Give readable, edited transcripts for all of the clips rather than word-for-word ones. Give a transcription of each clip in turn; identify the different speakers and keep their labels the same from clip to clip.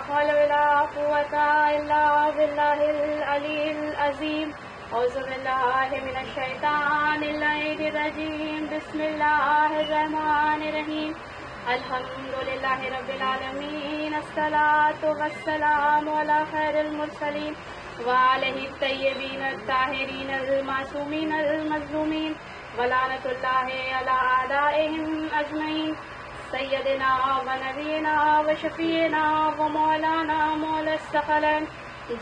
Speaker 1: حول ولا قوة إلا بالله العلي العظيم أعوذ بالله من الشيطان اللعين الرجيم بسم الله الرحمن الرحيم الحمد لله رب العالمين الصلاة والسلام على خير المرسلين وعليه الطيبين الطاهرين المعصومين المظلومين ولعنة الله على أعدائهم أجمعين سيدنا ونبينا وشفينا ومولانا مولى الثقلين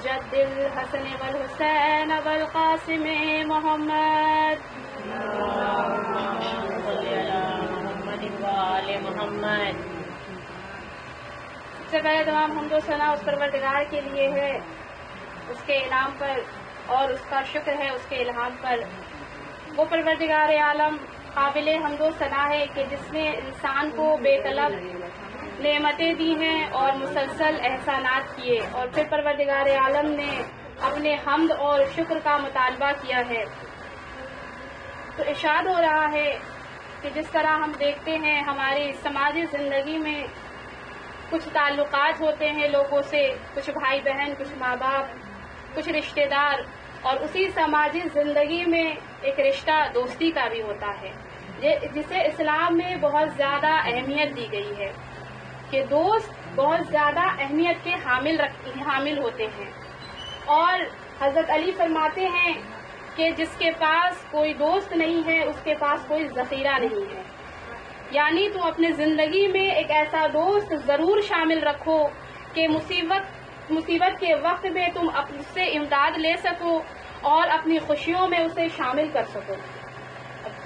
Speaker 1: جد الحسن والحسين والقاسم محمد
Speaker 2: محمد.
Speaker 1: سب سے پہلے تمام حمد و ثنا اس پروردگار کے لیے ہے، اس کے انعام پر، اور اس کا شکر ہے اس کے الہام پر. وہ پروردگار عالم قابل حمد و ثنا ہے کہ جس نے انسان کو بے طلب نعمتیں دی ہیں اور مسلسل احسانات کیے، اور پھر پروردگار عالم نے اپنے حمد اور شکر کا مطالبہ کیا ہے. تو ارشاد ہو رہا ہے کہ جس طرح ہم دیکھتے ہیں ہماری سماجی زندگی میں کچھ تعلقات ہوتے ہیں لوگوں سے، کچھ بھائی بہن، کچھ ماں باپ، کچھ رشتہ دار، اور اسی سماجی زندگی میں ایک رشتہ دوستی کا بھی ہوتا ہے جسے اسلام میں بہت زیادہ اہمیت دی گئی ہے کہ دوست بہت زیادہ اہمیت کے حامل ہوتے ہیں. اور حضرت علی فرماتے ہیں کہ جس کے پاس کوئی دوست نہیں ہے اس کے پاس کوئی ذخیرہ نہیں ہے. یعنی تم اپنے زندگی میں ایک ایسا دوست ضرور شامل رکھو کہ مصیبت کے وقت میں تم اس سے امداد لے سکو اور اپنی خوشیوں میں اسے شامل کر سکو.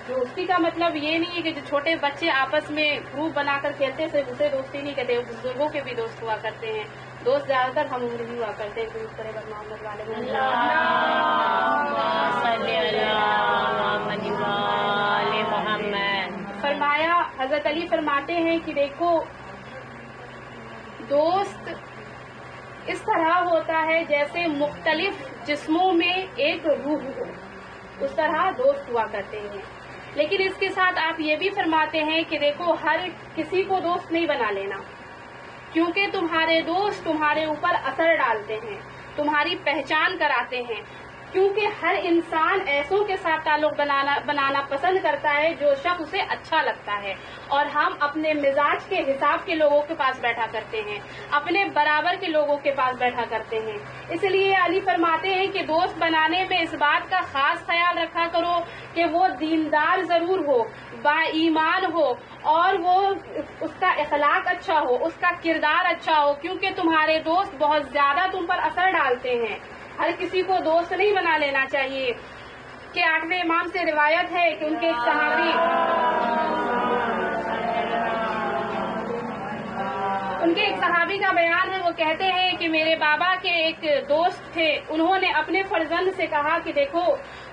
Speaker 1: دوستی کا مطلب یہ نہیں ہے کہ جو چھوٹے بچے آپس میں گروپ بنا کر کھیلتے ہیں اسے دوستی نہیں کہتے، بزرگوں کے بھی دوست ہوا کرتے ہیں. دوست زیادہ تر ہم عمر ہی ہوا کرتے ہیں. محمد والے
Speaker 2: محمد.
Speaker 1: فرمایا، حضرت علی فرماتے ہیں کہ دیکھو دوست اس طرح ہوتا ہے جیسے مختلف جسموں میں ایک روح ہو، اس طرح دوست ہوا کرتے ہیں. لیکن اس کے ساتھ آپ یہ بھی فرماتے ہیں کہ دیکھو ہر کسی کو دوست نہیں بنا لینا، کیونکہ تمہارے دوست تمہارے اوپر اثر ڈالتے ہیں، تمہاری پہچان کراتے ہیں. کیونکہ ہر انسان ایسوں کے ساتھ تعلق بنانا پسند کرتا ہے جو شخص اسے اچھا لگتا ہے، اور ہم اپنے مزاج کے حساب کے لوگوں کے پاس بیٹھا کرتے ہیں، اپنے برابر کے لوگوں کے پاس بیٹھا کرتے ہیں. اس لیے علی فرماتے ہیں کہ دوست بنانے میں اس بات کا خاص خیال رکھا کرو کہ وہ دیندار ضرور ہو، با ایمان ہو، اور وہ اس کا اخلاق اچھا ہو، اس کا کردار اچھا ہو، کیونکہ تمہارے دوست بہت زیادہ تم پر اثر ڈالتے ہیں. ہر کسی کو دوست نہیں بنا لینا چاہیے. کہ 8ویں امام سے روایت ہے کہ ان کے ایک صحابی کا بیان ہے، وہ کہتے ہیں کہ میرے بابا کے ایک دوست تھے، انہوں نے اپنے فرزند سے کہا کہ دیکھو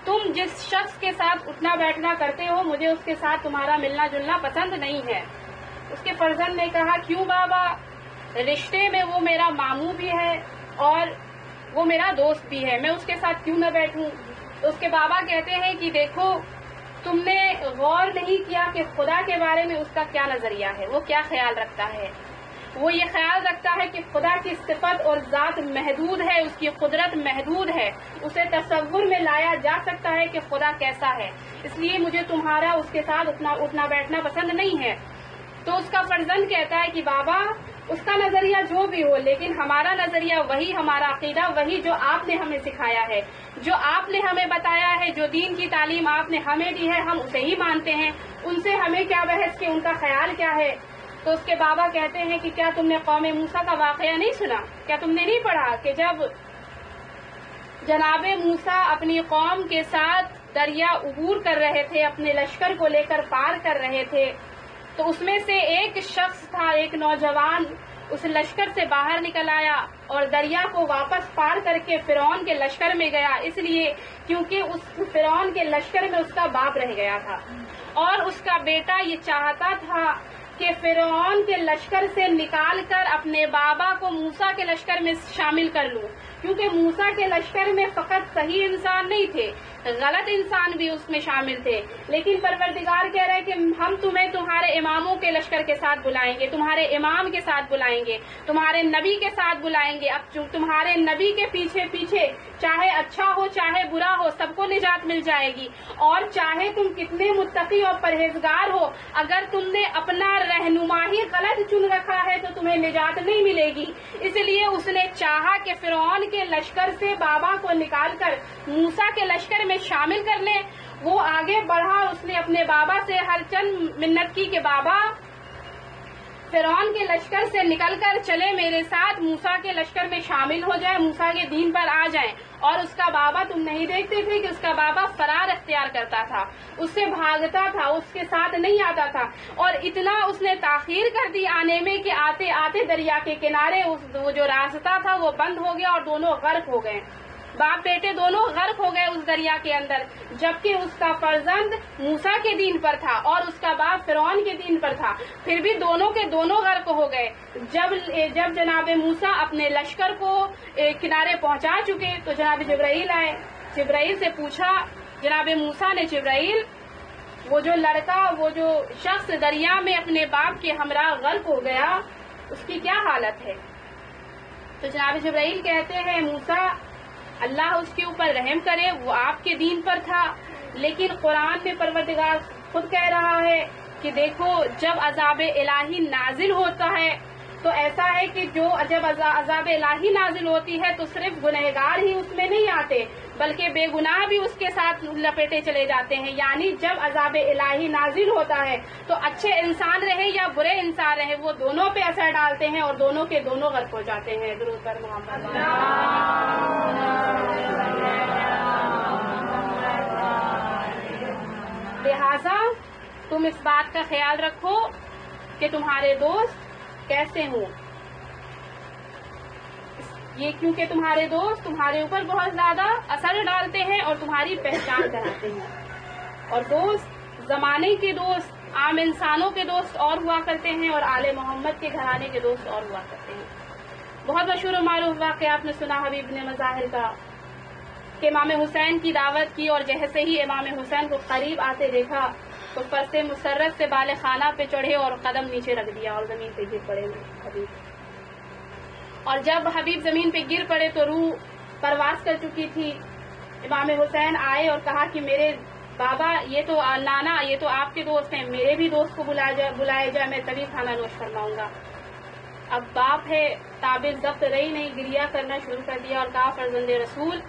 Speaker 1: تم جس شخص کے ساتھ اٹھنا بیٹھنا کرتے ہو مجھے اس کے ساتھ تمہارا ملنا جلنا پسند نہیں ہے. اس کے فرزند نے کہا کیوں بابا؟ رشتے میں وہ میرا ماموں بھی ہے اور وہ میرا دوست بھی ہے، میں اس کے ساتھ کیوں نہ بیٹھوں؟ تو اس کے بابا کہتے ہیں کہ دیکھو تم نے غور نہیں کیا کہ خدا کے بارے میں اس کا کیا نظریہ ہے، وہ کیا خیال رکھتا ہے. وہ یہ خیال رکھتا ہے کہ خدا کی صفت اور ذات محدود ہے، اس کی قدرت محدود ہے، اسے تصور میں لایا جا سکتا ہے کہ خدا کیسا ہے. اس لیے مجھے تمہارا اس کے ساتھ اٹھنا بیٹھنا پسند نہیں ہے. تو اس کا فرزند کہتا ہے کہ بابا اس کا نظریہ جو بھی ہو، لیکن ہمارا نظریہ وہی، ہمارا عقیدہ وہی جو آپ نے ہمیں سکھایا ہے، جو آپ نے ہمیں بتایا ہے، جو دین کی تعلیم آپ نے ہمیں دی ہے ہم اسے ہی مانتے ہیں. ان سے ہمیں کیا بحث کہ ان کا خیال کیا ہے. تو اس کے بابا کہتے ہیں کہ کیا تم نے قوم موسیٰ کا واقعہ نہیں سنا؟ کیا تم نے نہیں پڑھا کہ جب جناب موسیٰ اپنی قوم کے ساتھ دریا عبور کر رہے تھے، اپنے لشکر کو لے کر پار کر رہے تھے، تو اس میں سے ایک شخص تھا، ایک نوجوان، اس لشکر سے باہر نکل آیا اور دریا کو واپس پار کر کے فرعون کے لشکر میں گیا، اس لیے کیونکہ اس فرعون کے لشکر میں اس کا باپ رہ گیا تھا، اور اس کا بیٹا یہ چاہتا تھا کہ فرعون کے لشکر سے نکال کر اپنے بابا کو موسیٰ کے لشکر میں شامل کر لوں. کیونکہ موسیٰ کے لشکر میں فقط صحیح انسان نہیں تھے، غلط انسان بھی اس میں شامل تھے، لیکن پروردگار کہہ رہے کہ ہم تمہیں تمہارے اماموں کے لشکر کے ساتھ بلائیں گے، تمہارے امام کے ساتھ بلائیں گے، تمہارے نبی کے ساتھ بلائیں گے۔ اب تمہارے نبی کے پیچھے پیچھے چاہے اچھا ہو چاہے برا ہو، سب کو نجات مل جائے گی، اور چاہے تم کتنے متقی اور پرہیزگار ہو، اگر تم نے اپنا رہنما ہی غلط چن رکھا ہے تو تمہیں نجات نہیں ملے گی۔ اس لیے اس نے چاہا کہ فرعون کے لشکر سے بابا کو نکال کر موسیٰ کے لشکر میں شامل کر لیں۔ وہ آگے بڑھا، اس نے اپنے بابا سے ہر چند منت کی کہ بابا فرعون کے لشکر سے نکل کر چلے میرے ساتھ، موسیٰ کے لشکر میں شامل ہو جائے، موسیٰ کے دین پر آ جائیں۔ اور اس کا بابا، تم نہیں دیکھتے تھے کہ اس کا بابا فرار اختیار کرتا تھا، اس سے بھاگتا تھا، اس کے ساتھ نہیں آتا تھا، اور اتنا اس نے تاخیر کر دی آنے میں کہ آتے آتے دریا کے کنارے وہ جو راستہ تھا وہ بند ہو گیا اور دونوں غرق ہو گئے، باپ بیٹے دونوں غرق ہو گئے اس دریا کے اندر، جبکہ اس کا فرزند موسیٰ کے دین پر تھا اور اس کا باپ فرعون کے دین پر تھا، پھر بھی دونوں کے دونوں غرق ہو گئے۔ جب جناب موسیٰ اپنے لشکر کو کنارے پہنچا چکے تو جناب جبرائیل آئے، جبرائیل سے پوچھا جناب موسیٰ نے، جبرائیل وہ جو لڑکا، وہ جو شخص دریا میں اپنے باپ کے ہمراہ غرق ہو گیا، اس کی کیا حالت ہے؟ تو جناب جبرائیل کہتے ہیں موسیٰ اللہ اس کے اوپر رحم کرے، وہ آپ کے دین پر تھا، لیکن قرآن میں پروردگار خود کہہ رہا ہے کہ دیکھو جب عذاب الہی نازل ہوتا ہے تو ایسا ہے کہ جب عذاب الہی نازل ہوتی ہے تو صرف گنہگار ہی اس میں نہیں آتے بلکہ بے گناہ بھی اس کے ساتھ لپیٹے چلے جاتے ہیں، یعنی جب عذاب الہی نازل ہوتا ہے تو اچھے انسان رہے یا برے انسان رہے وہ دونوں پہ اثر ڈالتے ہیں اور دونوں کے دونوں غرق ہو جاتے ہیں۔ درود پر محمد۔ لہذا تم اس بات کا خیال رکھو کہ تمہارے دوست کیسے ہوں، یہ کیونکہ تمہارے دوست تمہارے اوپر بہت زیادہ اثر ڈالتے ہیں اور تمہاری پہچان کراتے ہیں، اور دوست زمانے کے دوست، عام انسانوں کے دوست اور ہوا کرتے ہیں اور آل محمد کے گھرانے کے دوست اور ہوا کرتے ہیں۔ بہت مشہور و معروف واقعہ آپ نے سنا حبیب بن مظاہر کا کہ امام حسین کی دعوت کی اور جیسے ہی امام حسین کو قریب آتے دیکھا تو فرس مسرت سے بال خانہ پہ چڑھے اور قدم نیچے رکھ دیا اور زمین پہ گر پڑے حبیب، اور جب حبیب زمین پہ گر پڑے تو روح پرواز کر چکی تھی۔ امام حسین آئے اور کہا کہ میرے بابا، یہ تو نانا، یہ تو آپ کے دوست ہیں، میرے بھی دوست کو بلایا جائے، میں تبھی کھانا نوش فرماؤں گا۔ اب باپ ہے، تعبیر ضبط رہی نہیں، گریہ کرنا شروع کر دیا اور کہا فرزند رسول،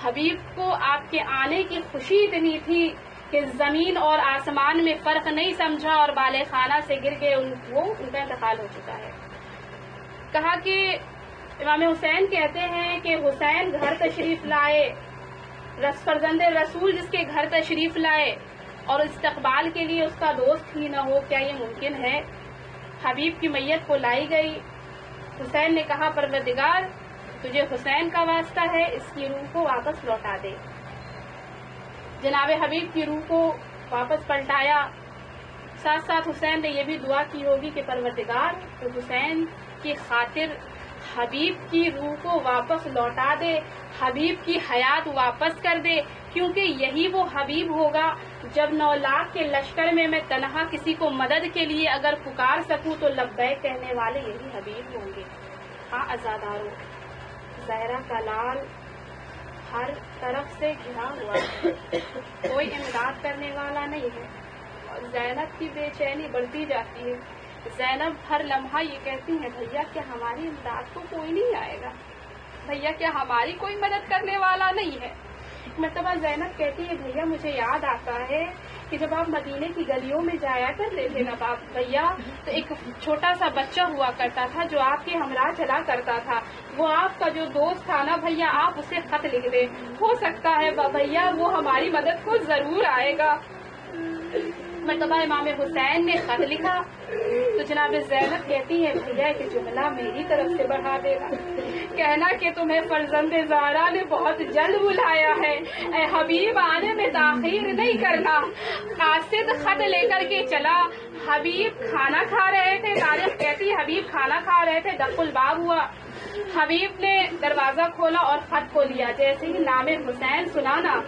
Speaker 1: حبیب کو آپ کے آنے کی خوشی اتنی تھی کہ زمین اور آسمان میں فرق نہیں سمجھا اور بالے خانہ سے گر کے ان کا انتقال ہو چکا ہے۔ کہا کہ امام حسین کہتے ہیں کہ حسین گھر تشریف لائے، فرزند رسول جس کے گھر تشریف لائے اور استقبال کے لیے اس کا دوست ہی نہ ہو، کیا یہ ممکن ہے؟ حبیب کی میت کو لائی گئی، حسین نے کہا پروردگار تجھے حسین کا واسطہ ہے، اس کی روح کو واپس لوٹا دے۔ جناب حبیب کی روح کو واپس پلٹایا، ساتھ ساتھ حسین نے یہ بھی دعا کی ہوگی کہ پروردگار تو حسین کی خاطر حبیب کی روح کو واپس لوٹا دے، حبیب کی حیات واپس کر دے، کیونکہ یہی وہ حبیب ہوگا جب 9 لاکھ کے لشکر میں تنہا کسی کو مدد کے لیے اگر پکار سکوں تو لبیک کہنے والے یہی حبیب ہوں گے۔ ہاں عزادارو، زہرا کا لال ہر طرف سے گھرا ہوا ہے، کوئی امداد کرنے والا نہیں ہے، اور زینب کی بے چینی بڑھتی جاتی ہے۔ زینب ہر لمحہ یہ کہتی ہیں بھیا کیا ہماری امداد کو کوئی نہیں آئے گا، بھیا کیا ہماری کوئی مدد کرنے والا نہیں ہے۔ مرتبہ زینب کہتی ہے بھیا مجھے یاد آتا ہے کہ جب آپ مدینے کی گلیوں میں جایا کرتے تھے نا بھیا، تو ایک چھوٹا سا بچہ ہوا کرتا تھا جو آپ کے ہمراہ چلا کرتا تھا، وہ آپ کا جو دوست تھا نا بھیا، آپ اسے خط لکھ دیں، ہو سکتا ہے بھیا وہ ہماری مدد کو ضرور آئے گا۔ مرتبہ امام حسین نے خط لکھا تو جناب زینب کہتی ہے بھیا کہ جملہ میری طرف سے بڑھا دینا، کہنا کہ تمہیں فرزند زہرا نے بہت جلد بلایا ہے، اے حبیب آنے میں تاخیر نہیں کرنا۔ قاصد خط لے کر کے چلا، حبیب کھانا کھا رہے تھے، تاریخ کہتی حبیب کھانا کھا رہے تھے، دق الباب ہوا، حبیب نے دروازہ کھولا اور خط کو لیا. جیسے ہی نام حسین سنا نا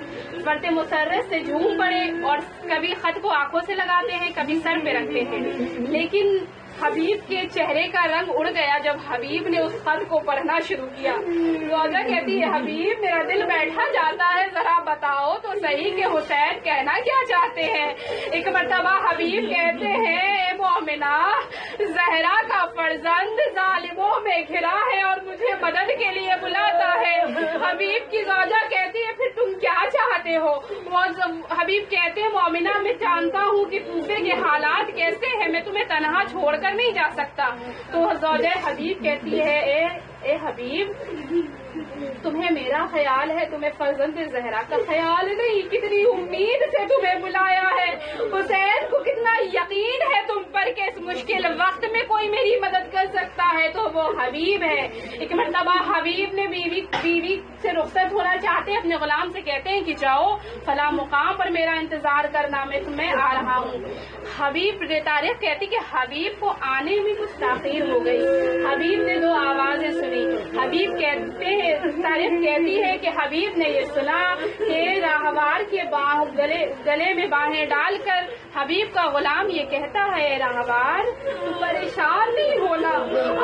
Speaker 1: فرد مسرت سے جھوم پڑے اور کبھی خط کو آنکھوں سے لگاتے ہیں کبھی سر پہ رکھتے ہیں. لیکن حبیب کے چہرے کا رنگ اڑ گیا جب حبیب نے اس خط کو پڑھنا شروع کیا. روزہ کہتی ہے حبیب میرا دل بیٹھا جاتا ہے, ذرا بتاؤ تو صحیح کہ حسین کہنا کیا چاہتے ہیں. ایک مرتبہ حبیب کہتے ہیں اے مومنہ زہرا کا فرزند ظالموں میں گھرا ہے اور مجھے مدد کے لیے بلاتا ہے. حبیب کی زوجہ کہتی ہے پھر تم کیا چاہتے ہو. حبیب کہتے ہیں مومنہ میں جانتا ہوں کہ کوفے کے حالات کیسے ہیں, میں تمہیں تنہا چھوڑ کر نہیں جا سکتا. تو زوجہ حبیب کہتی ہے اے حبیب تمہیں میرا خیال ہے, تمہیں فرزند زہرا کا خیال نہیں. کتنی امید سے تمہیں بلایا ہے. حسین کو کتنا یقین ہے تم پر کہ اس مشکل وقت میں کوئی میری مدد کر سکتا ہے تو وہ حبیب ہے. ایک مرتبہ حبیب نے بیوی سے رخصت ہونا چاہتے ہیں, اپنے غلام سے کہتے ہیں کہ جاؤ فلاں مقام پر میرا انتظار کرنا, میں آ رہا ہوں. حبیب نے تاریخ کہتی کہ حبیب کو آنے میں کچھ تاخیر ہو گئی. حبیب نے 2 آوازیں سنی. حبیب کہتے ہیں تاریخ کہتی ہے کہ حبیب نے یہ سنا کہ راہوار کے گلے میں باہیں ڈال کر حبیب کا غلام یہ کہتا ہے راہوار تو پریشان نہیں ہونا,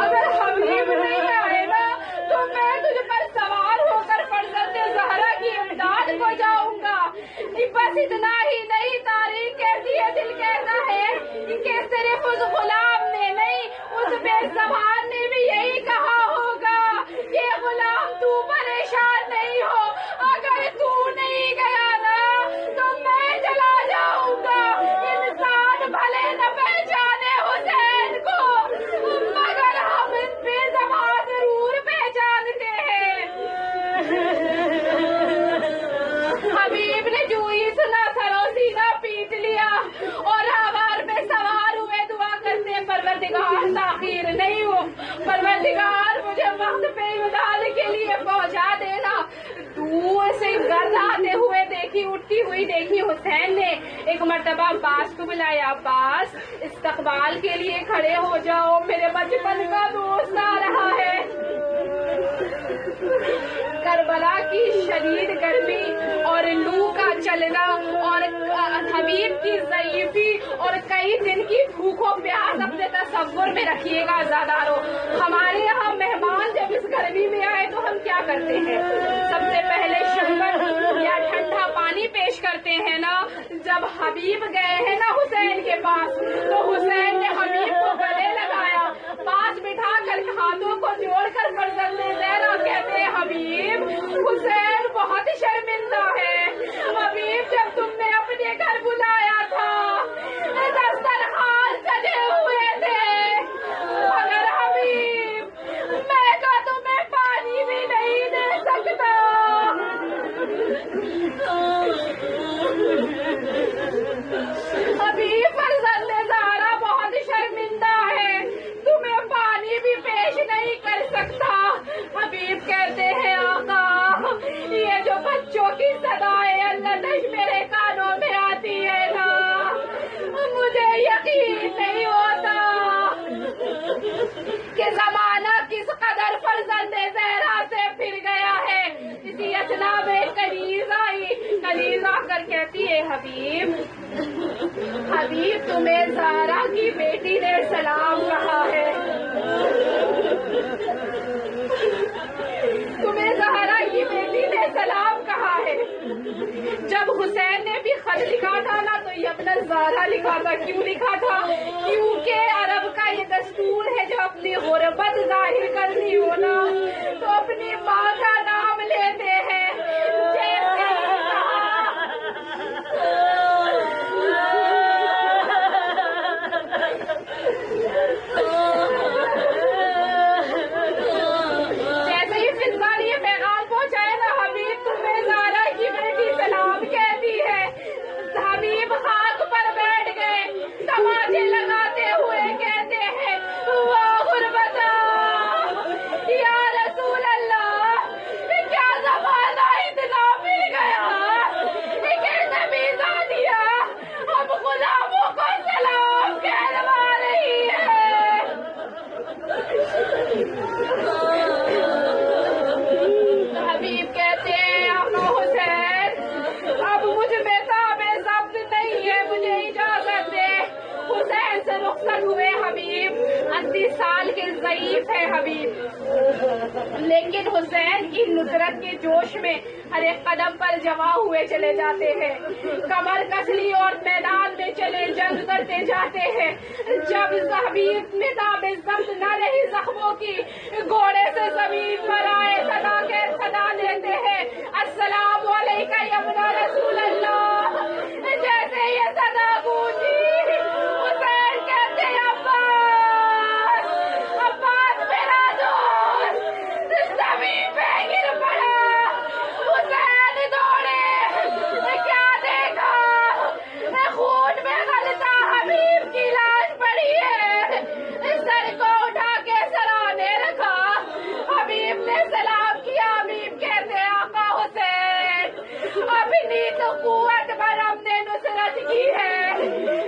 Speaker 1: اگر حبیب نہیں آئے نا تو میں تجھ پر سوار ہو کر فرزند زہرا کی امداد کو جاؤں گا. بس اتنا ہی نہیں, تاریخ کہتی ہے دل کہتا ہے کہ صرف اس غلام نے نہیں اس بے زبان نے بھی یہی کہا ہوگا کہ غلام تو پریشان نہیں ہو, اگر تو نہیں گیا نا تو میں چلا جاؤں گا. انسان بھلے نہ پہچانے حسین کو مگر ہم ان بے زبان ضرور پہچانتے ہیں. حبیب نے جو ہی سنا سرو سینہ پیٹ لیا اور ہمار میں سوار ہوئے دعا کرتے پروردگار تاخیر نہیں ہو, پروردگار مجھے وقت پہ امداد کے لیے پہنچا دینا. دور سے گرد آتے ہوئے دیکھی, اٹھتی ہوئی دیکھی حسین نے. ایک مرتبہ عباس کو بلایا, عباس استقبال کے لیے کھڑے ہو جاؤ, میرے بچپن کا دوست آ رہا ہے. کربلا کی شدید گرمی اور لو کا چلنا اور حبیب کی ضعیفی اور کئی دن کی بھوک و پیاس اپنے تصور میں رکھیے گا زادارو. ہمارے یہاں مہمان جب اس گرمی میں آئے تو ہم کیا کرتے ہیں, سب سے پہلے شربت یا ٹھنڈا پانی پیش کرتے ہیں نا. جب حبیب گئے ہیں نا حسین کے پاس تو حسین نے حبیب کو گلے لگایا, پاس بٹھا کر ہاتھوں کو جوڑ کر فرزند زہرا کہتے ہیں حبیب حسین بہت شرمندہ ہے. حبیب جب تم نے اپنے گھر بلایا تھا دسترخوان سجے ہوئے تھے, مگر حبیب میں کا تمہیں پانی بھی نہیں دے سکتا. حبیب فرزند زہرا بہت شرمندہ ہے, تمہیں پانی بھی پیش نہیں کر سکتا. حبیب کہتے ہیں آقا یہ جو بچوں کی صدائیں اللہ میرے کانوں میں آتی ہے نا مجھے یقین نہیں ہوتا کہ زمانہ کس قدر فرزند زہرا سے پھر گیا ہے. اسی اثنا میں کنیز آئی, کنیز آ کر کہتی ہے حبیب تمہیں زہرا کی بیٹی نے سلام کہا ہے, تمہیں زہرا کی بیٹی نے سلام کہا ہے. جب حسین نے بھی خط لکھا تھا نا تو یہ اپنا زہرا لکھا تھا. کیوں لکھا تھا؟ کیونکہ عرب کا یہ دستور ہے جب اپنی غربت ظاہر کرنی ہو نا تو اپنی ماں کا نام لیتے ہیں. جیسے ہی فضال یہ پیغام پہنچائے نا حبیب تمہیں زہرا کی بیٹی سلام کہتی ہے. حبیب خاک پر بیٹھ گئے, تماچے لگاتے ہوئے کہتے ہیں واہ غربتا یا رسول اللہ رخصت ہوئے حبیب 80 سال کے ضعیف ہے حبیب، لیکن حسین کی نصرت کے جوش میں ہر ایک قدم پر جمع ہوئے چلے جاتے ہیں، کمر کس لی اور میدان میں چلے جنگ کرتے جاتے ہیں۔ جب حبیب نتاب ضبط نہ رہی زخموں کی، گھوڑے سے زمین پر آئے صدا لیتے ہیں، السلام علیکہ یا ابن رسول اللہ۔ جیسے یہ صدا گونجی، حسین کہتے ہیں عباس، عباس میرا دوست، زمین پہ گر پڑا۔ حسین دوڑے، کیا دیکھا؟ خون میں غلطہ حبیب کی لاش پڑی ہے، سر کو اٹھا کے سرانے رکھا، حبیب نے سلام کیا۔ حبیب کہتے ہیں آقا حسین، اپنی تو قوت پر ہم نے نصرت کی ہے،